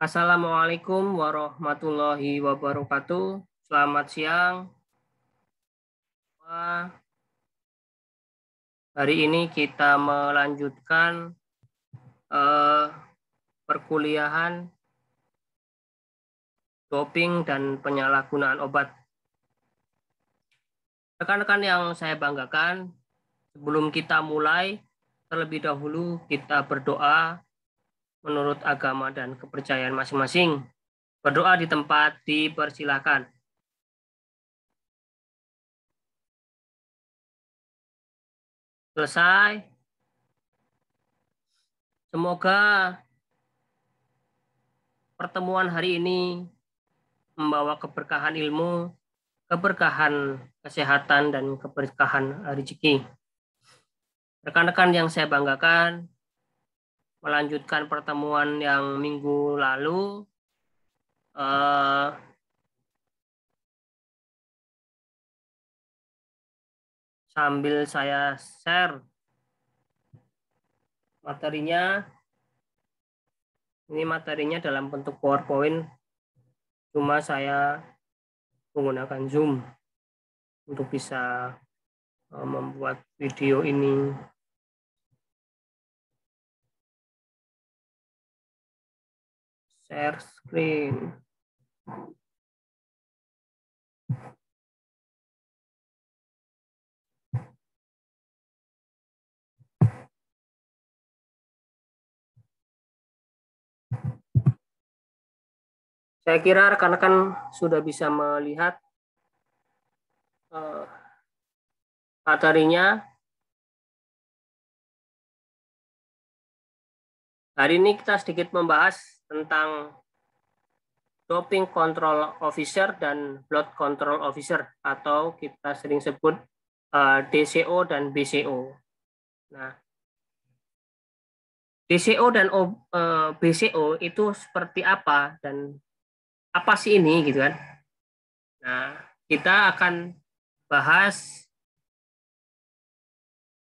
Assalamualaikum warahmatullahi wabarakatuh. Selamat siang. Hari ini kita melanjutkan perkuliahan doping dan penyalahgunaan obat. Rekan-rekan yang saya banggakan, sebelum kita mulai, terlebih dahulu kita berdoa menurut agama dan kepercayaan masing-masing. Berdoa di tempat dipersilakan. Selesai. Semoga pertemuan hari ini membawa keberkahan ilmu, keberkahan kesehatan, dan keberkahan rezeki. Rekan-rekan yang saya banggakan, melanjutkan pertemuan yang minggu lalu, sambil saya share materinya. Ini materinya dalam bentuk PowerPoint, cuma saya menggunakan Zoom untuk bisa membuat video ini. Share screen. Saya kira rekan-rekan sudah bisa melihat materinya. Hari ini kita sedikit membahas tentang Doping Control Officer dan Blood Control Officer, atau kita sering sebut DCO dan BCO. Nah, DCO dan BCO itu seperti apa dan apa sih ini gitu kan? Nah, kita akan bahas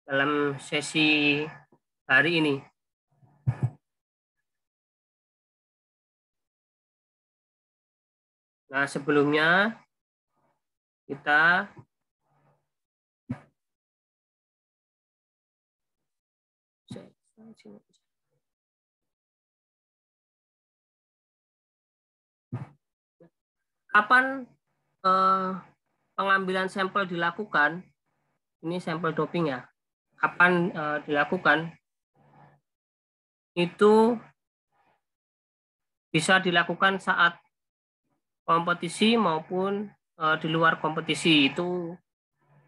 dalam sesi hari ini. Nah, sebelumnya kita kapan pengambilan sampel dilakukan? Ini sampel doping ya. Kapan dilakukan? Itu bisa dilakukan saat kompetisi maupun di luar kompetisi. Itu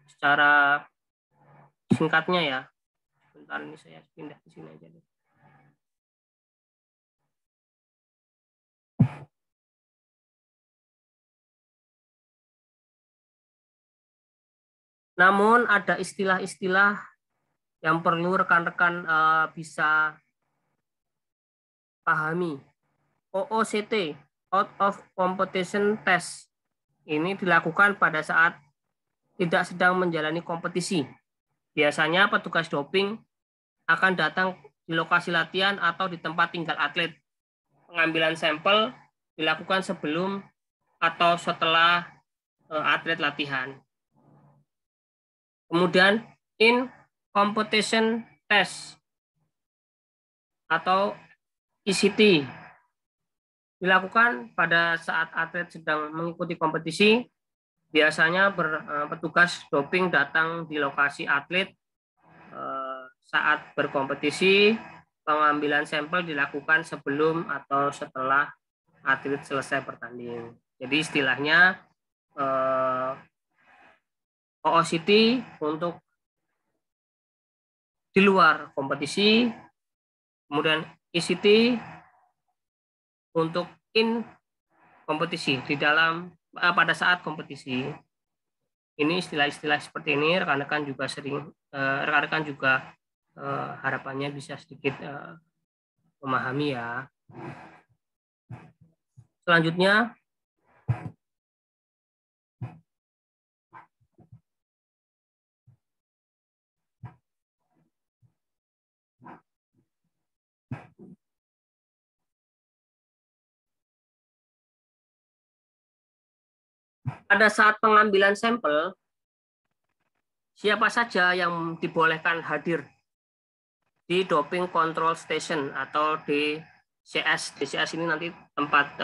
secara singkatnya ya. Bentar, ini saya pindah ke sini aja deh. Namun ada istilah-istilah yang perlu rekan-rekan bisa pahami. OOCT, Out of Competition Test, ini dilakukan pada saat tidak sedang menjalani kompetisi. Biasanya petugas doping akan datang di lokasi latihan atau di tempat tinggal atlet. Pengambilan sampel dilakukan sebelum atau setelah atlet latihan. Kemudian in competition test atau ECT dilakukan pada saat atlet sedang mengikuti kompetisi. Biasanya petugas doping datang di lokasi atlet saat berkompetisi. Pengambilan sampel dilakukan sebelum atau setelah atlet selesai bertanding. Jadi istilahnya OOCT untuk di luar kompetisi, kemudian ECT untuk in kompetisi, di dalam pada saat kompetisi. Ini istilah-istilah seperti ini rekan-rekan juga rekan-rekan juga harapannya bisa sedikit memahami ya. Selanjutnya pada saat pengambilan sampel, siapa saja yang dibolehkan hadir di doping control station atau DCS. DCS ini nanti tempat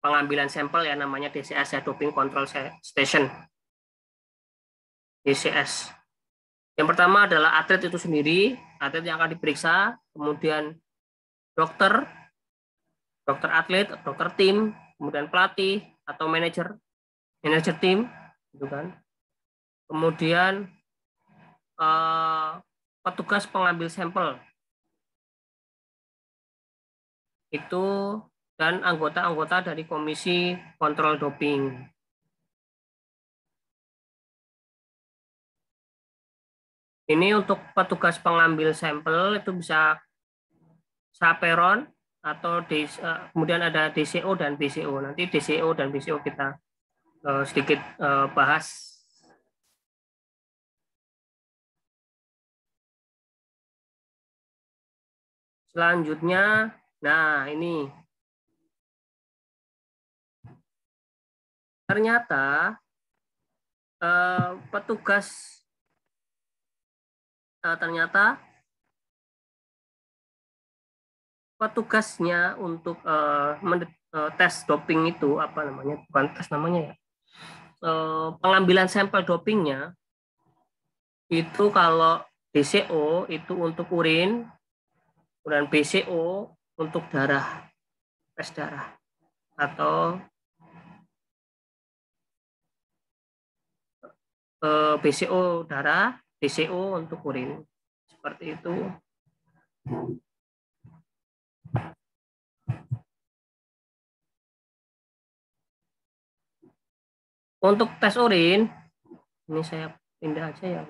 pengambilan sampel ya, namanya DCS ya, doping control station. DCS. Yang pertama adalah atlet itu sendiri, atlet yang akan diperiksa, kemudian dokter atlet, dokter tim, kemudian pelatih atau manajer tim, gitu kan. Kemudian petugas pengambil sampel itu dan anggota-anggota dari komisi kontrol doping. Ini untuk petugas pengambil sampel itu bisa chaperon atau kemudian ada DCO dan BCO. Nanti DCO dan BCO kita sedikit bahas. Selanjutnya, nah ini ternyata petugasnya untuk tes doping itu apa namanya, bukan tes namanya ya, pengambilan sampel dopingnya itu kalau DCO itu untuk urin dan BCO untuk darah, tes darah, atau BCO darah, DCO untuk urin, seperti itu. Untuk tes urin, ini saya pindah aja ya.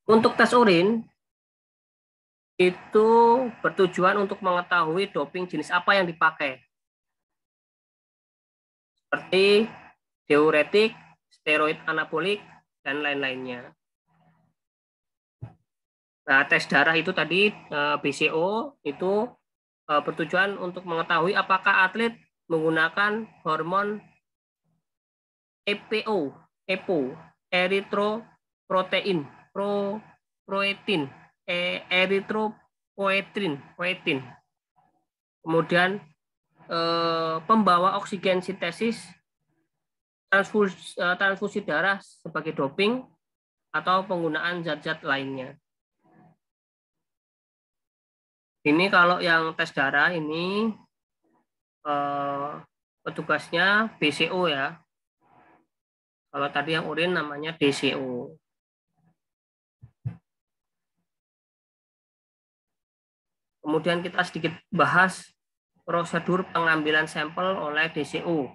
Untuk tes urin, itu bertujuan untuk mengetahui doping jenis apa yang dipakai. Seperti diuretik, steroid anabolik, dan lain-lainnya. Nah, tes darah itu tadi BCO itu bertujuan untuk mengetahui apakah atlet menggunakan hormon EPO, eritroprotein, eritropoietin. Kemudian pembawa oksigen sintesis, transfusi darah sebagai doping, atau penggunaan zat-zat lainnya. Ini kalau yang tes darah ini petugasnya BCO ya. Kalau tadi yang urin namanya DCO. Kemudian kita sedikit bahas prosedur pengambilan sampel oleh DCO.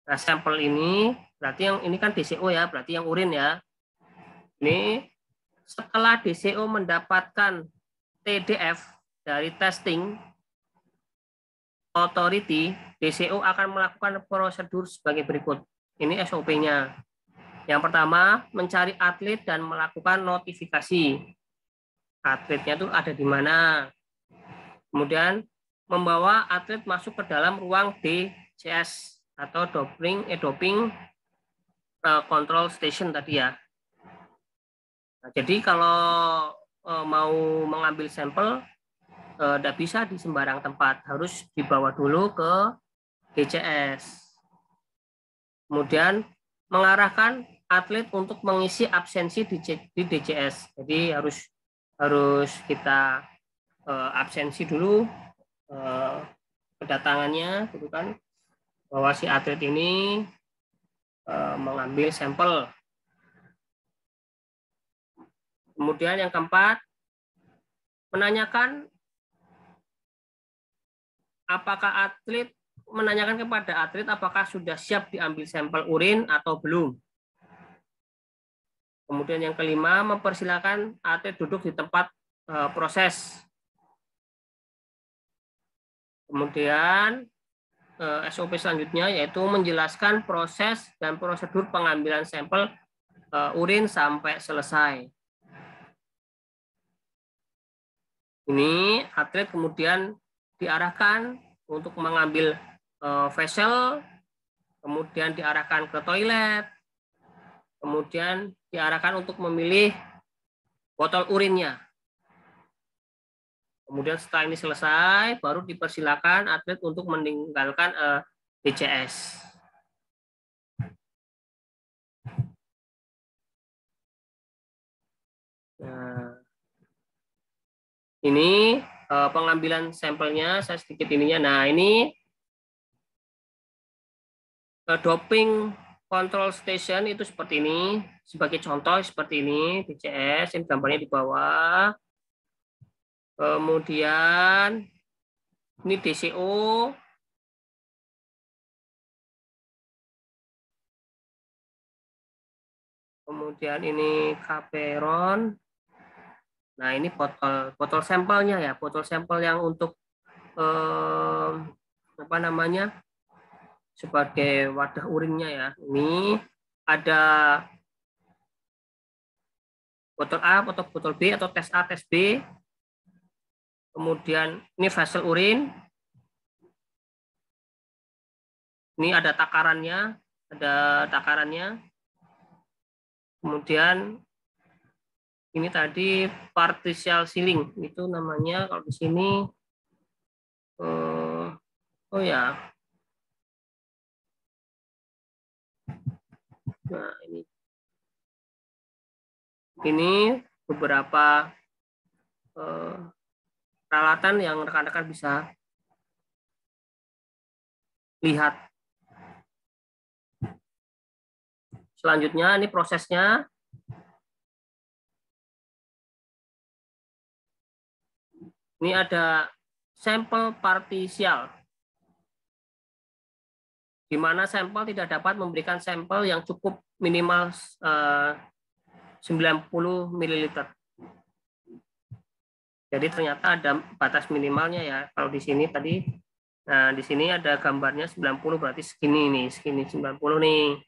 Nah, sampel ini berarti yang ini kan DCO ya, berarti yang urin ya. Ini setelah DCO mendapatkan TDF dari testing authority, DCO akan melakukan prosedur sebagai berikut. Ini SOP-nya. Yang pertama, mencari atlet dan melakukan notifikasi. Atletnya itu ada di mana. Kemudian membawa atlet masuk ke dalam ruang DCS atau doping control station tadi ya. Nah, jadi kalau mau mengambil sampel tidak bisa di sembarang tempat, harus dibawa dulu ke DCS. Kemudian mengarahkan atlet untuk mengisi absensi di DCS. Jadi harus kita absensi dulu kedatangannya, gitu kan, bahwa si atlet ini mengambil sampel. Kemudian yang keempat, menanyakan kepada atlet apakah sudah siap diambil sampel urin atau belum. Kemudian yang kelima, mempersilakan atlet duduk di tempat proses. Kemudian SOP selanjutnya yaitu menjelaskan proses dan prosedur pengambilan sampel urin sampai selesai. Ini atlet kemudian diarahkan untuk mengambil vessel, kemudian diarahkan ke toilet, kemudian diarahkan untuk memilih botol urinnya. Kemudian setelah ini selesai, baru dipersilakan atlet untuk meninggalkan DCS. Nah, ini pengambilan sampelnya, saya sedikit ininya. Nah, ini doping control station itu seperti ini. Sebagai contoh seperti ini, DCS, ini gambarnya di bawah. Kemudian ini DCO. Kemudian ini Caperon. Nah, ini botol sampelnya ya, botol sampel yang untuk apa namanya? Sebagai wadah urinnya ya. Ini ada botol A atau botol B atau tes A, tes B. Kemudian ini vessel urin. Ini ada takarannya, Kemudian ini tadi partial sealing, itu namanya kalau di sini oh ya. Nah, ini beberapa peralatan yang rekan-rekan bisa lihat. Selanjutnya ini prosesnya. Ini ada sampel partisial, di mana sampel tidak dapat memberikan sampel yang cukup minimal 90 ml. Jadi ternyata ada batas minimalnya ya. Kalau di sini tadi, nah di sini ada gambarnya 90, berarti segini nih, segini 90 nih.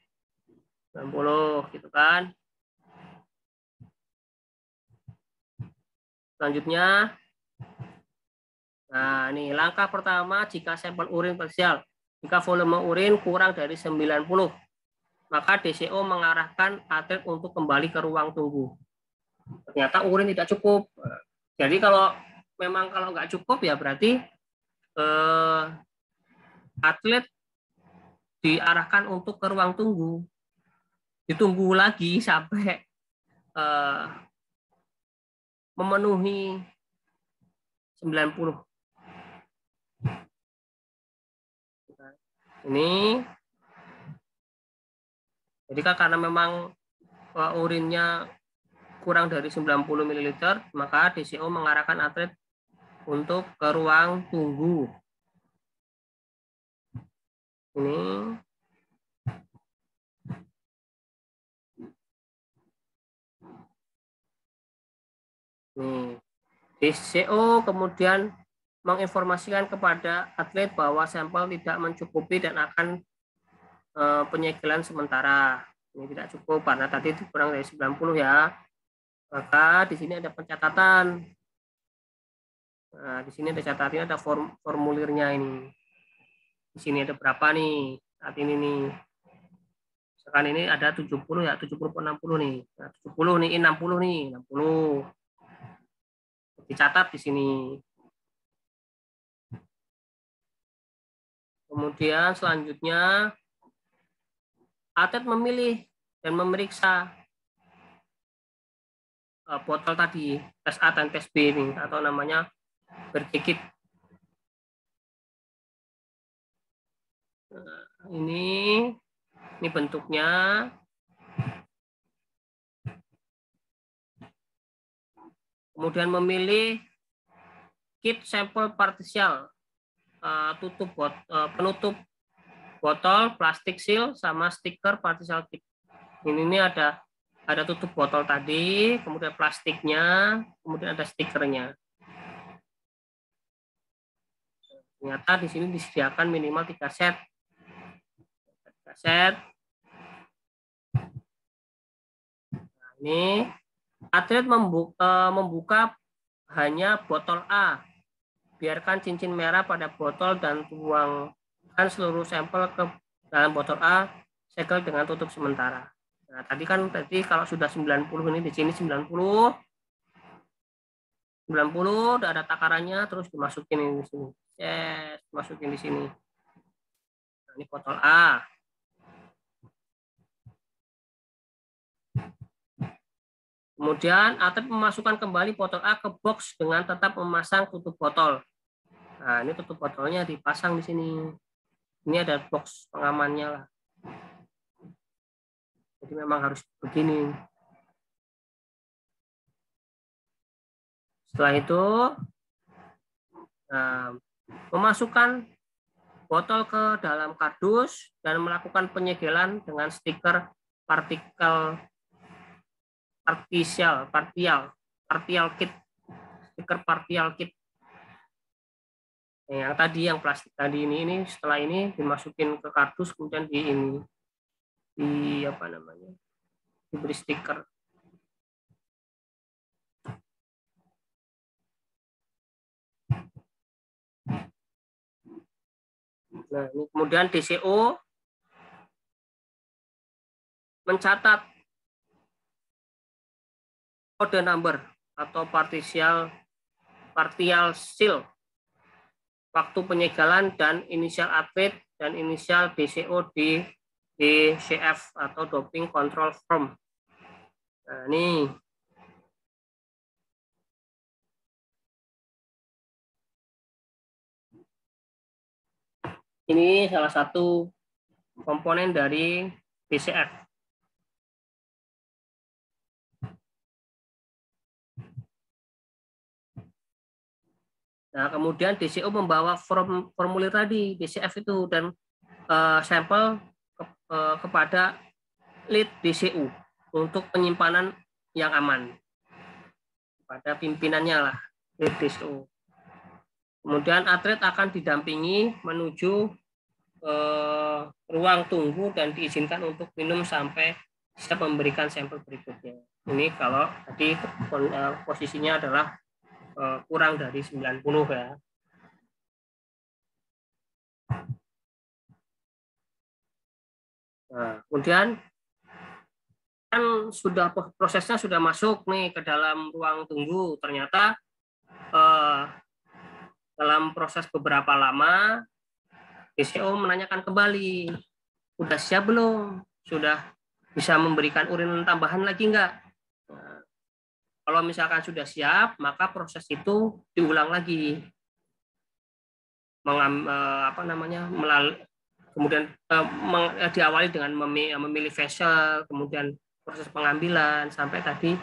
90 gitu kan. Selanjutnya, nah ini langkah pertama jika sampel urin parsial. Jika volume urin kurang dari 90, maka DCO mengarahkan atlet untuk kembali ke ruang tunggu. Ternyata urin tidak cukup. Jadi kalau memang kalau nggak cukup ya berarti atlet diarahkan untuk ke ruang tunggu. Ditunggu lagi sampai memenuhi 90. Ini jadi karena memang urinnya kurang dari 90 ml, maka DCO mengarahkan atlet untuk ke ruang tunggu. Ini nih. DCO kemudian menginformasikan kepada atlet bahwa sampel tidak mencukupi dan akan penyegelan sementara. Ini tidak cukup karena tadi itu kurang dari 90 ya. Maka di sini ada pencatatan. Nah, di sini ada catatannya, ada formulirnya ini. Di sini ada berapa nih saat ini nih. Sekarang ini ada 70 ya, 70 per 60 nih. Nah, 70 nih, 60 nih, 60. Dicatat di sini. Kemudian selanjutnya atlet memilih dan memeriksa botol tadi, tes A dan tes B ini, atau namanya bergigit. Nah, ini bentuknya. Kemudian memilih kit sampel partisial, penutup botol, plastik seal, sama stiker partisial kit. Ini ada tutup botol tadi, kemudian plastiknya, kemudian ada stikernya. Ternyata di sini disediakan minimal 3 set. 3 set. Nah, ini atlet membuka hanya botol A. Biarkan cincin merah pada botol dan tuangkan seluruh sampel ke dalam botol A, segel dengan tutup sementara. Nah, tadi kalau sudah 90 ini di sini 90 udah ada takarannya, terus dimasukin di sini. Yes, masukin di sini. Nah, ini botol A. Kemudian atlet memasukkan kembali botol A ke box dengan tetap memasang tutup botol. Nah, ini tutup botolnya dipasang di sini. Ini ada box pengamannya lah. Jadi memang harus begini. Setelah itu, memasukkan botol ke dalam kardus dan melakukan penyegelan dengan stiker partial kit, stiker partial kit. Yang tadi yang plastik tadi ini setelah ini dimasukin ke kardus, kemudian diberi stiker. Nah, ini kemudian DCO mencatat kode number atau partial seal, waktu penyegelan dan inisial atlet dan inisial DCO di DCF atau doping control form. Nah, ini salah satu komponen dari DCF. Nah, kemudian DCO membawa formulir tadi DCF itu dan sampel kepada lead DCU untuk penyimpanan yang aman pada pimpinannya lah, lead DCU. Kemudian atlet akan didampingi menuju ruang tunggu dan diizinkan untuk minum sampai siap memberikan sampel berikutnya. Ini kalau tadi posisinya adalah kurang dari 90 ya. Nah, kemudian kan prosesnya sudah masuk nih ke dalam ruang tunggu. Ternyata dalam proses beberapa lama DCO menanyakan kembali, udah siap belum? Sudah bisa memberikan urin tambahan lagi enggak? Nah, kalau misalkan sudah siap, maka proses itu diulang lagi. Kemudian diawali dengan memilih vessel, kemudian proses pengambilan sampai tadi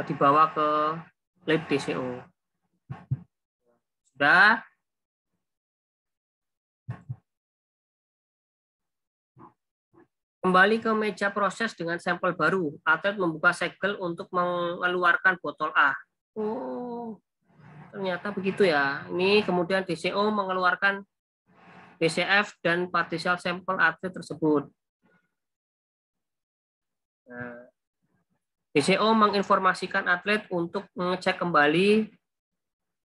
dibawa ke lab DCO. Sudah. Kembali ke meja proses dengan sampel baru. Atlet membuka segel untuk mengeluarkan botol A. Oh, ternyata begitu ya. Ini kemudian DCO mengeluarkan DCF dan partial sampel atlet tersebut. Nah, DCO menginformasikan atlet untuk mengecek kembali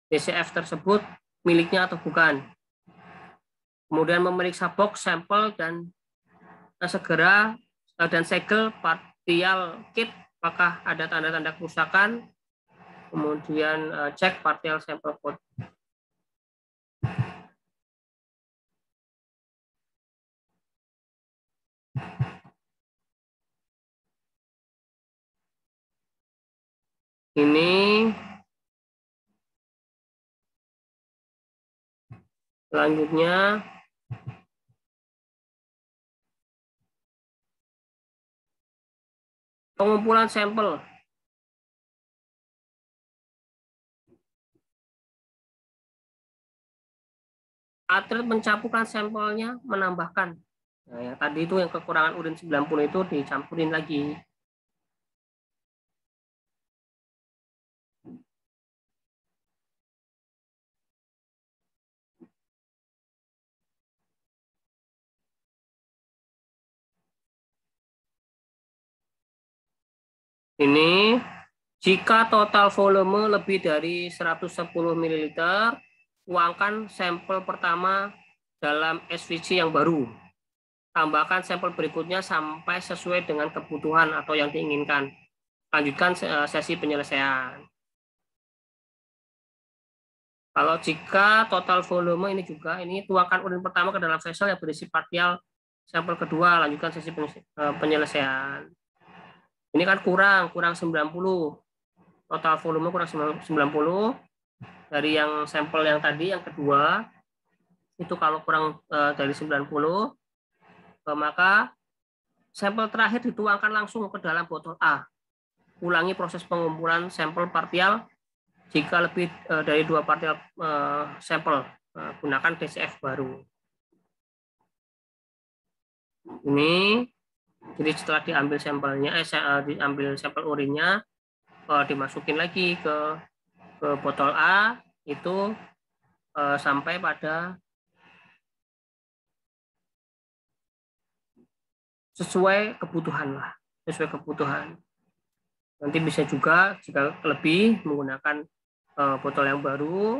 DCF tersebut miliknya atau bukan. Kemudian memeriksa box sampel dan segel partial kit apakah ada tanda-tanda kerusakan, kemudian cek partial sampel code. Ini selanjutnya pengumpulan sampel. Atlet mencampurkan sampelnya, menambahkan. Nah, yang tadi itu yang kekurangan urin 90 itu dicampurin lagi. Ini Jika total volume lebih dari 110 ml, tuangkan sampel pertama dalam SVC yang baru. Tambahkan sampel berikutnya sampai sesuai dengan kebutuhan atau yang diinginkan. Lanjutkan sesi penyelesaian. Kalau jika total volume ini juga, ini tuangkan urin pertama ke dalam vessel yang berisi partial sampel kedua, lanjutkan sesi penyelesaian. Ini kan kurang 90. Total volume kurang 90. Dari yang sampel yang tadi, yang kedua, itu kalau kurang dari 90, maka sampel terakhir dituangkan langsung ke dalam botol A. Ulangi proses pengumpulan sampel partial jika lebih dari 2 partial sampel. Gunakan DCF baru. Ini, jadi setelah diambil sampelnya, diambil sampel urinnya, dimasukin lagi ke botol A, itu sampai pada sesuai kebutuhan lah, sesuai kebutuhan. Nanti bisa juga jika lebih menggunakan botol yang baru.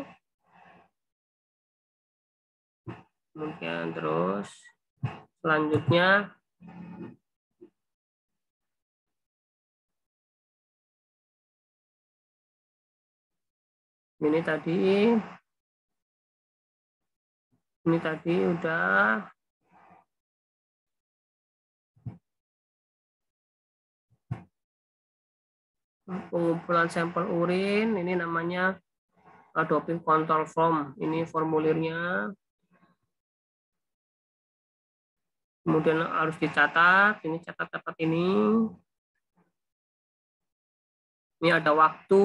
Kemudian terus selanjutnya ini tadi udah pengumpulan sampel urin, ini namanya doping control form. Ini formulirnya. Kemudian harus dicatat, ini catat ini. Ini ada waktu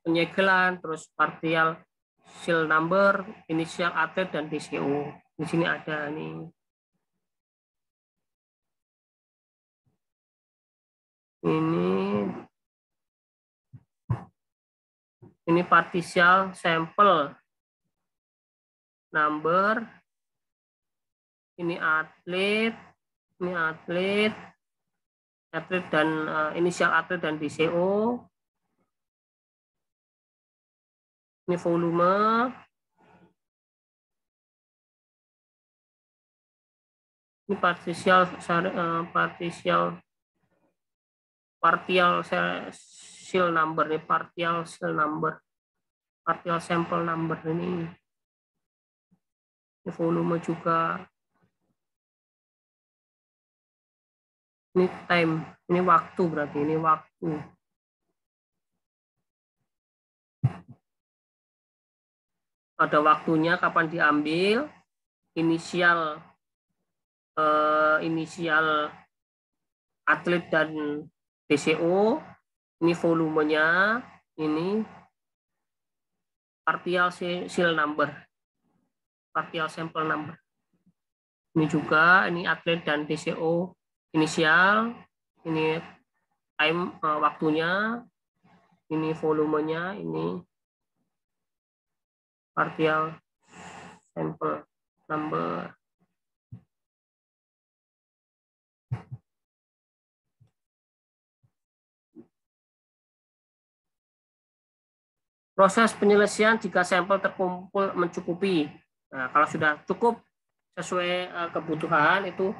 penyegelan, terus partial seal number, initial atlet, dan DCO. Di sini ada nih. Ini partial sample number, ini atlet dan inisial atlet dan DCO. Ini volume. Ini partial seal number, ini partial sample number ini. Ini volume juga. Ini time, ini waktu, berarti ini waktu. Ada waktunya kapan diambil, inisial atlet dan DCO, ini volumenya, ini partial seal number, partial sample number. Ini juga, ini atlet dan DCO inisial, ini time waktunya, ini volumenya, ini partial sample number. Proses penyelesaian jika sampel terkumpul mencukupi. Nah, kalau sudah cukup sesuai kebutuhan, itu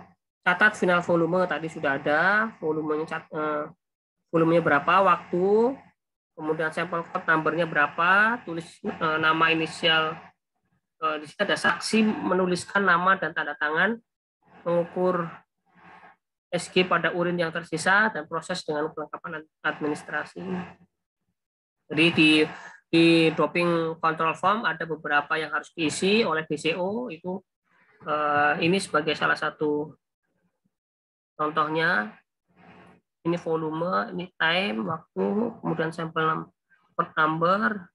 catat final volume, tadi sudah ada volumenya berapa, waktu, kemudian sampel code numbernya berapa, tulis nama inisial, di sini ada saksi menuliskan nama dan tanda tangan, mengukur SG pada urin yang tersisa, dan proses dengan kelengkapan administrasi. Jadi di doping control form ada beberapa yang harus diisi oleh DCO, itu ini sebagai salah satu contohnya. Ini volume, ini time, waktu, kemudian sampel number,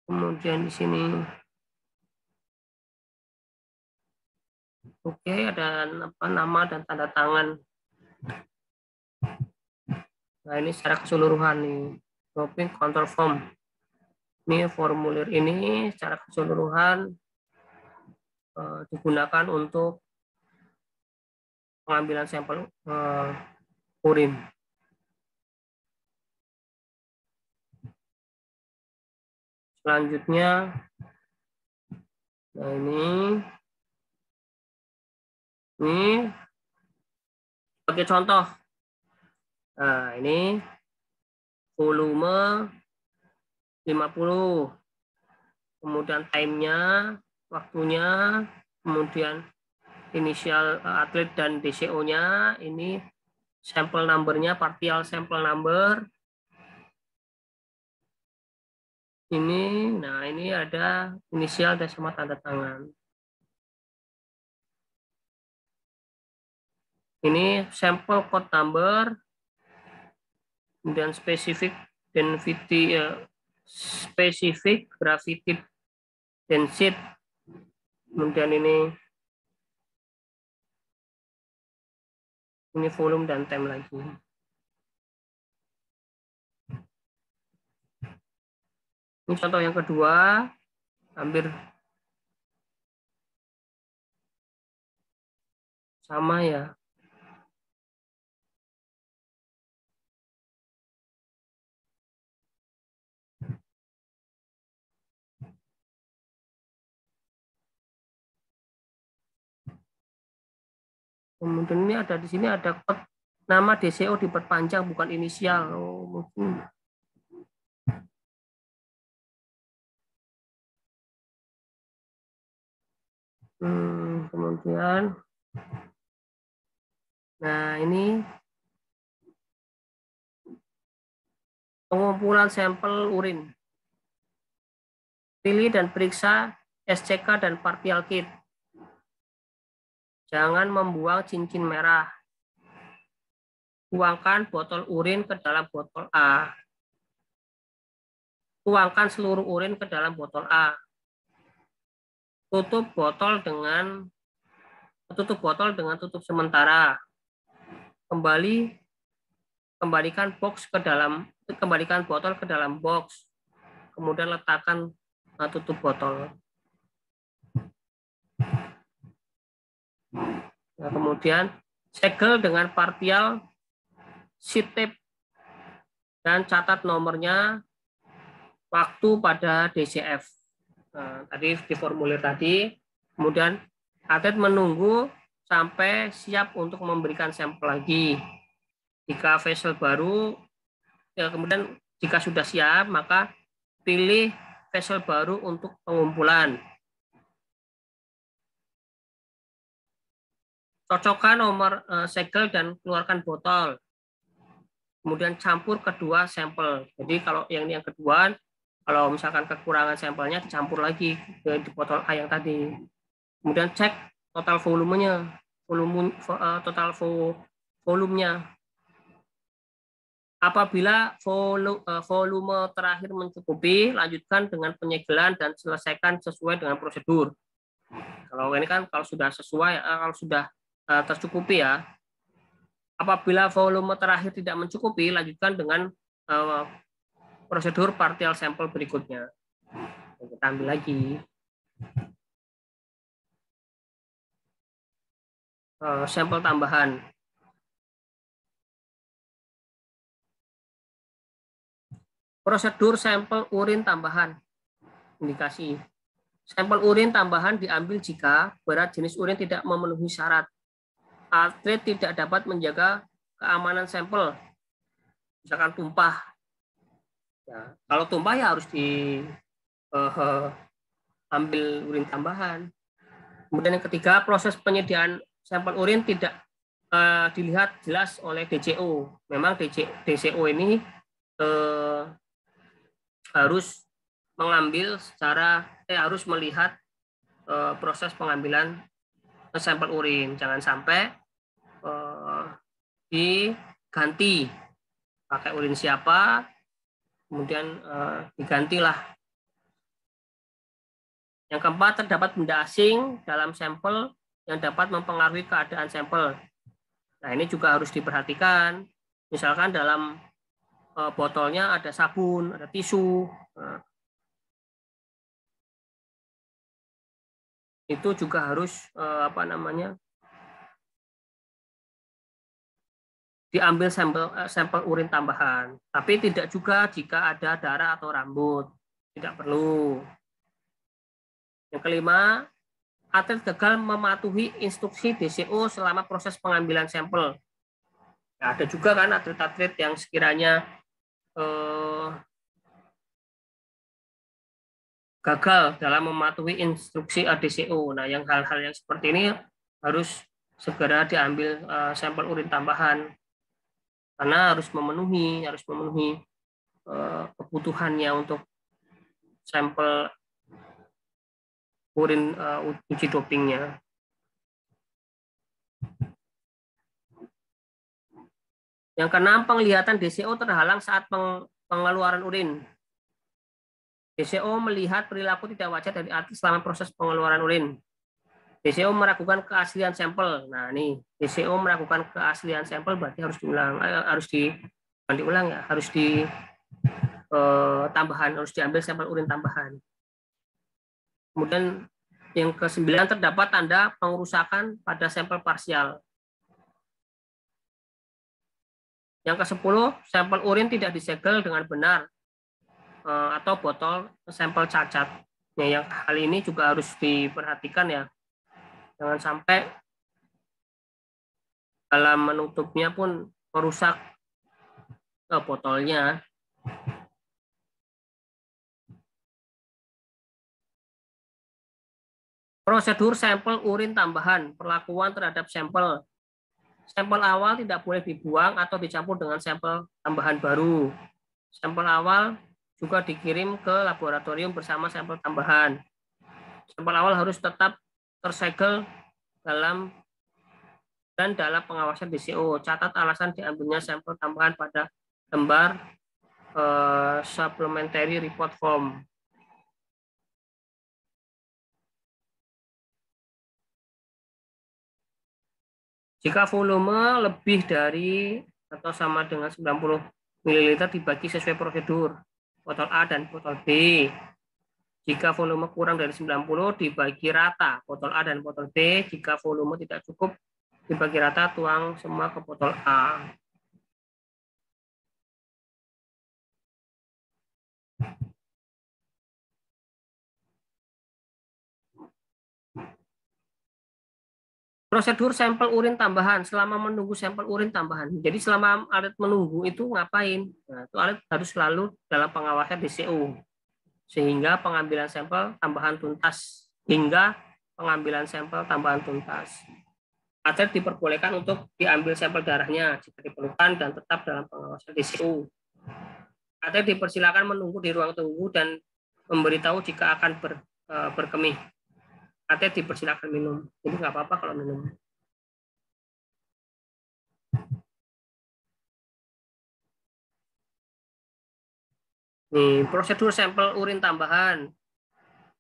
kemudian di sini ada nama dan tanda tangan. Nah, ini secara keseluruhan nih doping control form. Ini formulir ini secara keseluruhan digunakan untuk pengambilan sampel urin. Selanjutnya, nah ini sebagai contoh. Nah, ini volume 50. Kemudian time-nya, waktunya, kemudian inisial atlet dan DCO-nya, ini sampel number-nya, partial sampel number. Nah ini ada inisial dan sama tanda tangan. Ini sampel code number, kemudian specific density, specific gravity density, kemudian ini volume dan time lagi. Ini contoh yang kedua, hampir sama ya. Kemudian ini ada di sini ada code nama DCO diperpanjang bukan inisial. Oh, mungkin. Kemudian, nah ini pengumpulan sampel urin. Pilih dan periksa SCK dan partial kit. Jangan membuang cincin merah. Tuangkan botol urin ke dalam botol A. Tuangkan seluruh urin ke dalam botol A. Tutup botol dengan tutup sementara. Kembalikan botol ke dalam box. Kemudian letakkan tutup botol. Nah, kemudian segel dengan partial sheet tape dan catat nomornya waktu pada DCF. Nah, tadi di formulir tadi, kemudian atlet menunggu sampai siap untuk memberikan sampel lagi. Jika vessel baru, ya kemudian jika sudah siap, maka pilih vessel baru untuk pengumpulan. Cocokkan nomor segel dan keluarkan botol. Kemudian campur kedua sampel. Jadi kalau yang kedua, kalau misalkan kekurangan sampelnya dicampur lagi di botol A yang tadi. Kemudian cek total volumenya, total volumenya. Apabila volume terakhir mencukupi, lanjutkan dengan penyegelan dan selesaikan sesuai dengan prosedur. Kalau ini kan kalau sudah sesuai, kalau sudah tercukupi ya. Apabila volume terakhir tidak mencukupi, lanjutkan dengan prosedur partial sampel berikutnya. Kita ambil lagi. Sampel tambahan. Prosedur sampel urin tambahan. Indikasi. Sampel urin tambahan diambil jika berat jenis urin tidak memenuhi syarat. Atlet tidak dapat menjaga keamanan sampel. Misalkan tumpah. Ya, kalau tumpah ya harus diambil urin tambahan. Kemudian yang ketiga, proses penyediaan sampel urin tidak dilihat jelas oleh DCO. Memang DCO ini harus mengambil harus melihat proses pengambilan sampel urin. Jangan sampai diganti pakai urin siapa, kemudian digantilah. Yang keempat, terdapat benda asing dalam sampel yang dapat mempengaruhi keadaan sampel. Nah, ini juga harus diperhatikan. Misalkan dalam botolnya ada sabun, ada tisu. Nah, itu juga harus diambil sampel urin tambahan. Tapi tidak juga jika ada darah atau rambut. tidak perlu. Yang kelima, atlet gagal mematuhi instruksi DCO selama proses pengambilan sampel. Nah, ada juga kan atlet-atlet yang sekiranya gagal dalam mematuhi instruksi DCO. Nah, yang hal-hal yang seperti ini harus segera diambil sampel urin tambahan karena harus memenuhi kebutuhannya untuk sampel urin uji dopingnya. Yang keenam, penglihatan DCO terhalang saat pengeluaran urin. DCO melihat perilaku tidak wajar dari atlet selama proses pengeluaran urin. DCO meragukan keaslian sampel. Nah, ini DCO meragukan keaslian sampel berarti harus diulang, harus tambahan, harus diambil sampel urin tambahan. Kemudian yang ke-9, terdapat tanda pengerusakan pada sampel parsial. Yang ke-10, sampel urin tidak disegel dengan benar atau botol sampel cacat. Nah, yang hal ini juga harus diperhatikan ya. Jangan sampai dalam menutupnya pun merusak botolnya. Prosedur sampel urin tambahan, perlakuan terhadap sampel. Sampel awal tidak boleh dibuang atau dicampur dengan sampel tambahan baru. Sampel awal juga dikirim ke laboratorium bersama sampel tambahan. Sampel awal harus tetap tersegel dalam pengawasan DCO. Catat alasan diambilnya sampel tambahan pada lembar supplementary report form. Jika volume lebih dari atau sama dengan 90 ml dibagi sesuai prosedur, botol A dan botol B. Jika volume kurang dari 90 dibagi rata, botol A dan botol B. Jika volume tidak cukup dibagi rata, tuang semua ke botol A. Prosedur sampel urin tambahan selama menunggu sampel urin tambahan. Jadi selama atlet menunggu itu ngapain? Nah, itu atlet harus selalu dalam pengawasan DCO sehingga pengambilan sampel tambahan tuntas Atlet diperbolehkan untuk diambil sampel darahnya jika diperlukan dan tetap dalam pengawasan DCO. Atlet dipersilakan menunggu di ruang tunggu dan memberitahu jika akan berkemih. Atlet dipersilakan minum. Jadi nggak apa-apa kalau minum. Nih, prosedur sampel urin tambahan.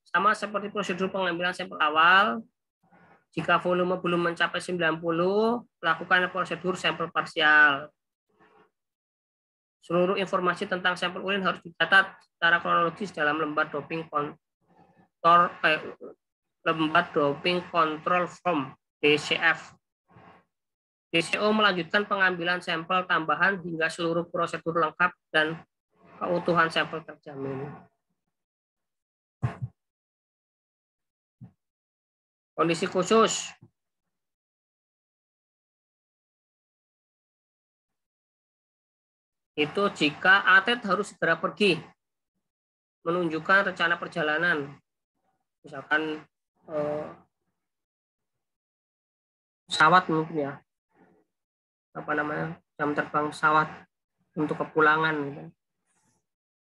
Sama seperti prosedur pengambilan sampel awal, jika volume belum mencapai 90, lakukan prosedur sampel parsial. Seluruh informasi tentang sampel urin harus dicatat secara kronologis dalam lembar doping control form DCF. DCO melanjutkan pengambilan sampel tambahan hingga seluruh prosedur lengkap dan keutuhan sampel terjamin. Kondisi khusus. Itu jika atlet harus segera pergi menunjukkan rencana perjalanan. Misalkan pesawat mungkin ya. Jam terbang pesawat untuk kepulangan gitu.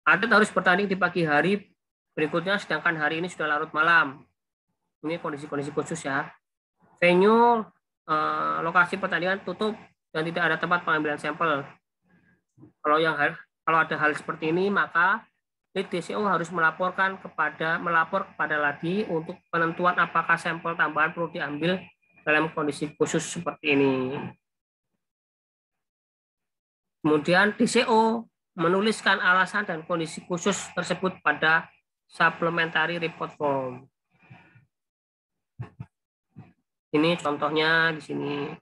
Atlet harus bertanding di pagi hari berikutnya, sedangkan hari ini sudah larut malam. Ini kondisi-kondisi khusus ya. Venue, lokasi pertandingan tutup dan tidak ada tempat pengambilan sampel. Kalau ada hal seperti ini, maka lead DCO harus melapor kepada LADI untuk penentuan apakah sampel tambahan perlu diambil dalam kondisi khusus seperti ini. Kemudian DCO menuliskan alasan dan kondisi khusus tersebut pada supplementary report form. Ini contohnya di sini.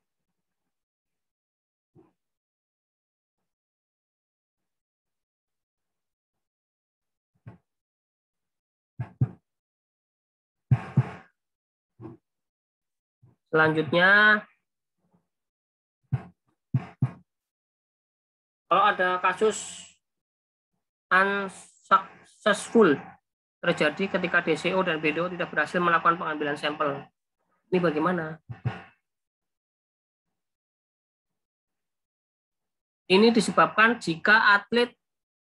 Selanjutnya, kalau ada kasus unsuccessful terjadi ketika DCO dan BDO tidak berhasil melakukan pengambilan sampel. Ini bagaimana? Ini disebabkan jika atlet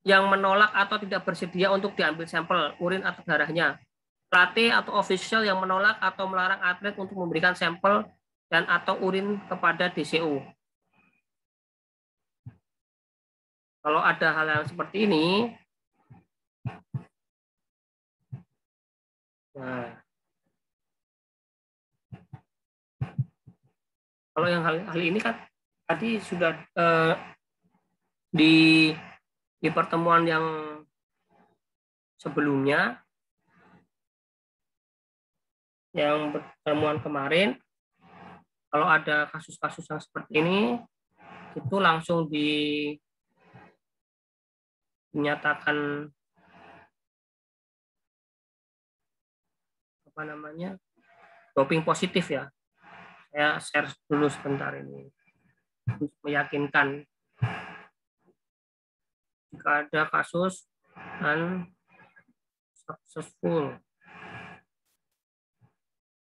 yang menolak atau tidak bersedia untuk diambil sampel urin atau darahnya, pelatih atau official yang menolak atau melarang atlet untuk memberikan sampel dan atau urin kepada DCO. Kalau ada hal yang seperti ini, nah, kalau yang hal ini kan tadi sudah di pertemuan yang sebelumnya, yang pertemuan kemarin, kalau ada kasus-kasus yang seperti ini, itu langsung dinyatakan apa namanya, doping positif ya. Saya share dulu sebentar ini untuk meyakinkan jika ada kasus unsuccessful.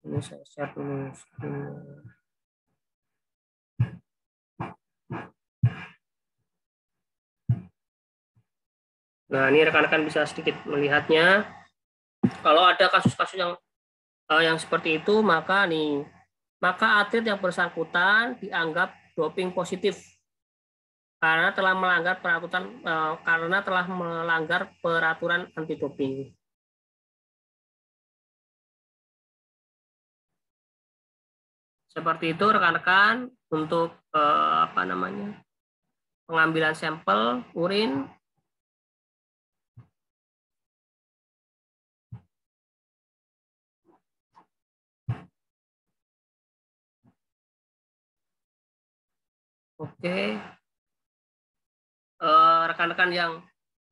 Ini saya share dulu. Nah, ini rekan-rekan bisa sedikit melihatnya. Kalau ada kasus-kasus yang seperti itu, maka atlet yang bersangkutan dianggap doping positif karena telah melanggar peraturan anti doping. Seperti itu rekan-rekan untuk pengambilan sampel urin. Oke, rekan-rekan yang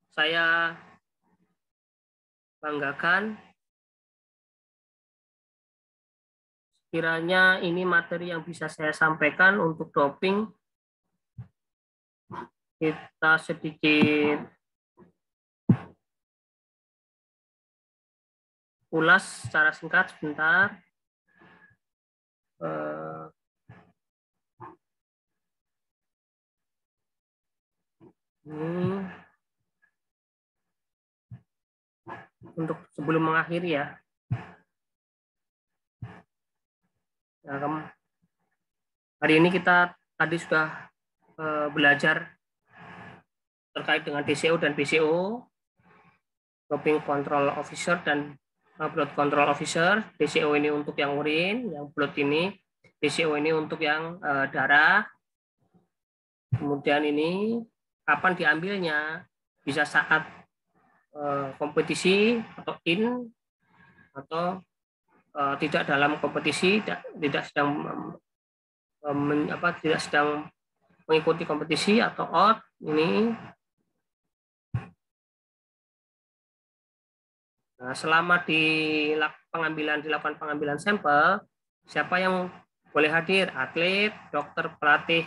saya banggakan, kiranya ini materi yang bisa saya sampaikan untuk doping. Kita sedikit ulas secara singkat sebentar. Ini untuk sebelum mengakhiri ya. Nah, hari ini kita tadi sudah belajar terkait dengan DCO dan BCO, doping control officer dan blood control officer. DCO ini untuk yang urin, yang blood ini, BCO ini untuk yang darah. Kemudian ini kapan diambilnya, bisa saat kompetisi atau tidak dalam kompetisi, tidak sedang mengikuti kompetisi atau out. Ini nah, selama dilakukan pengambilan sampel, siapa yang boleh hadir? Atlet, dokter, pelatih,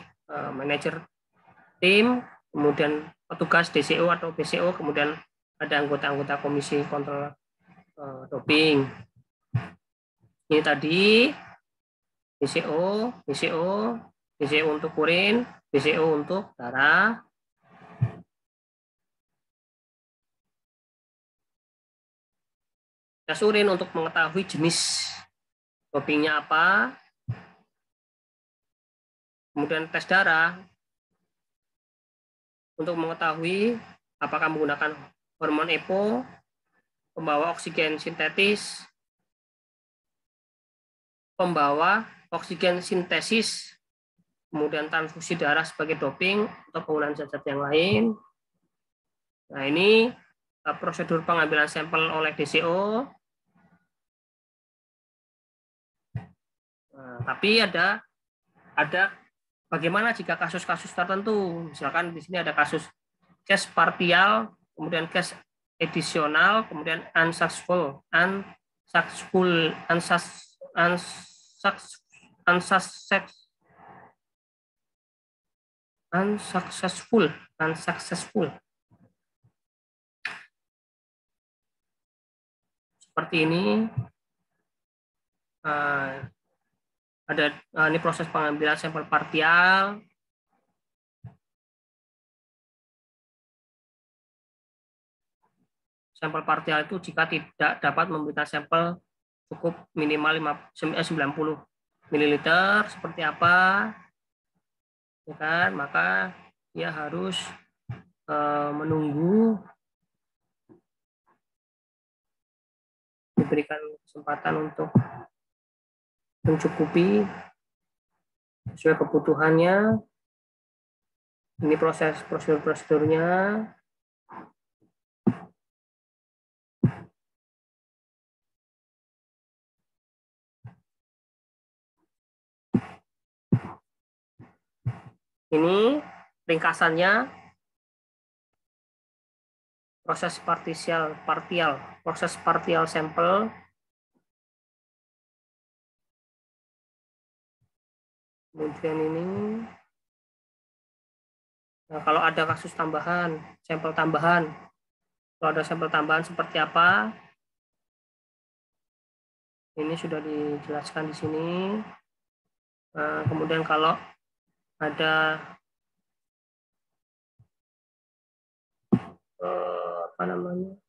manajer tim, kemudian petugas DCO atau BCO, kemudian ada anggota-anggota komisi kontrol doping. Ini tadi DCO, BCO untuk urin, BCO untuk darah. Tes urin untuk mengetahui jenis dopingnya apa. Kemudian tes darah untuk mengetahui apakah menggunakan hormon EPO, pembawa oksigen sintetis, kemudian transfusi darah sebagai doping atau penggunaan zat-zat yang lain. Nah, ini prosedur pengambilan sampel oleh DCO. Nah, tapi ada bagaimana jika kasus-kasus tertentu, misalkan di sini ada kasus case partial, kemudian case additional, kemudian unsuccessful unsuccessful. Seperti ini. Ada ini proses pengambilan sampel parsial. Sampel parsial itu jika tidak dapat memberikan sampel cukup minimal 90 ml seperti apa, ya kan? Maka dia harus menunggu diberikan kesempatan untuk mencukupi sesuai kebutuhannya. Ini prosedurnya. Ini ringkasannya proses partial sampel. Kemudian ini, nah, kalau ada kasus tambahan, sampel tambahan, kalau ada sampel tambahan seperti apa, ini sudah dijelaskan di sini. Nah, kemudian kalau ada apa namanya?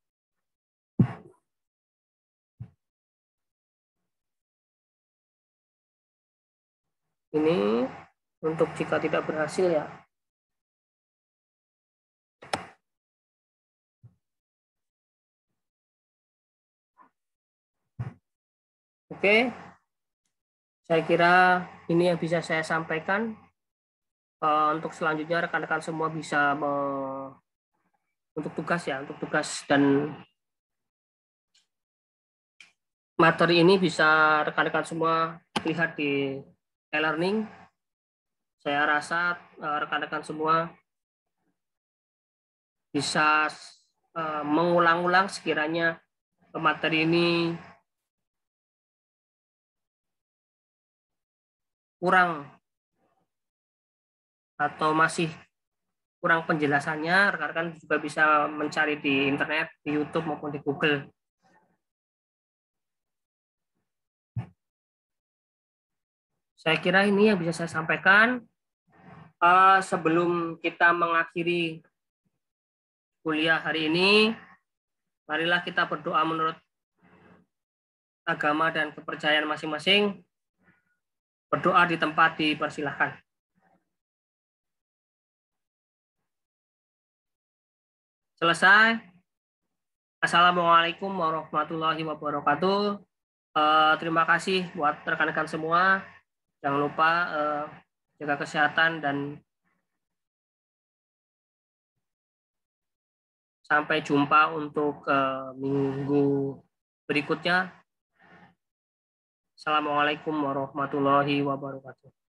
Ini untuk jika tidak berhasil ya. Oke, saya kira ini yang bisa saya sampaikan. Untuk selanjutnya rekan-rekan semua bisa untuk tugas dan materi ini bisa rekan-rekan semua lihat di e-learning. Saya rasa rekan-rekan semua bisa mengulang-ulang sekiranya materi ini kurang atau masih kurang penjelasannya, rekan-rekan juga bisa mencari di internet, di YouTube maupun di Google. Saya kira ini yang bisa saya sampaikan. Sebelum kita mengakhiri kuliah hari ini, marilah kita berdoa menurut agama dan kepercayaan masing-masing. Berdoa di tempat dipersilahkan. Selesai. Assalamualaikum warahmatullahi wabarakatuh. Terima kasih buat rekan-rekan semua. Jangan lupa jaga kesehatan dan sampai jumpa untuk minggu berikutnya. Assalamualaikum warahmatullahi wabarakatuh.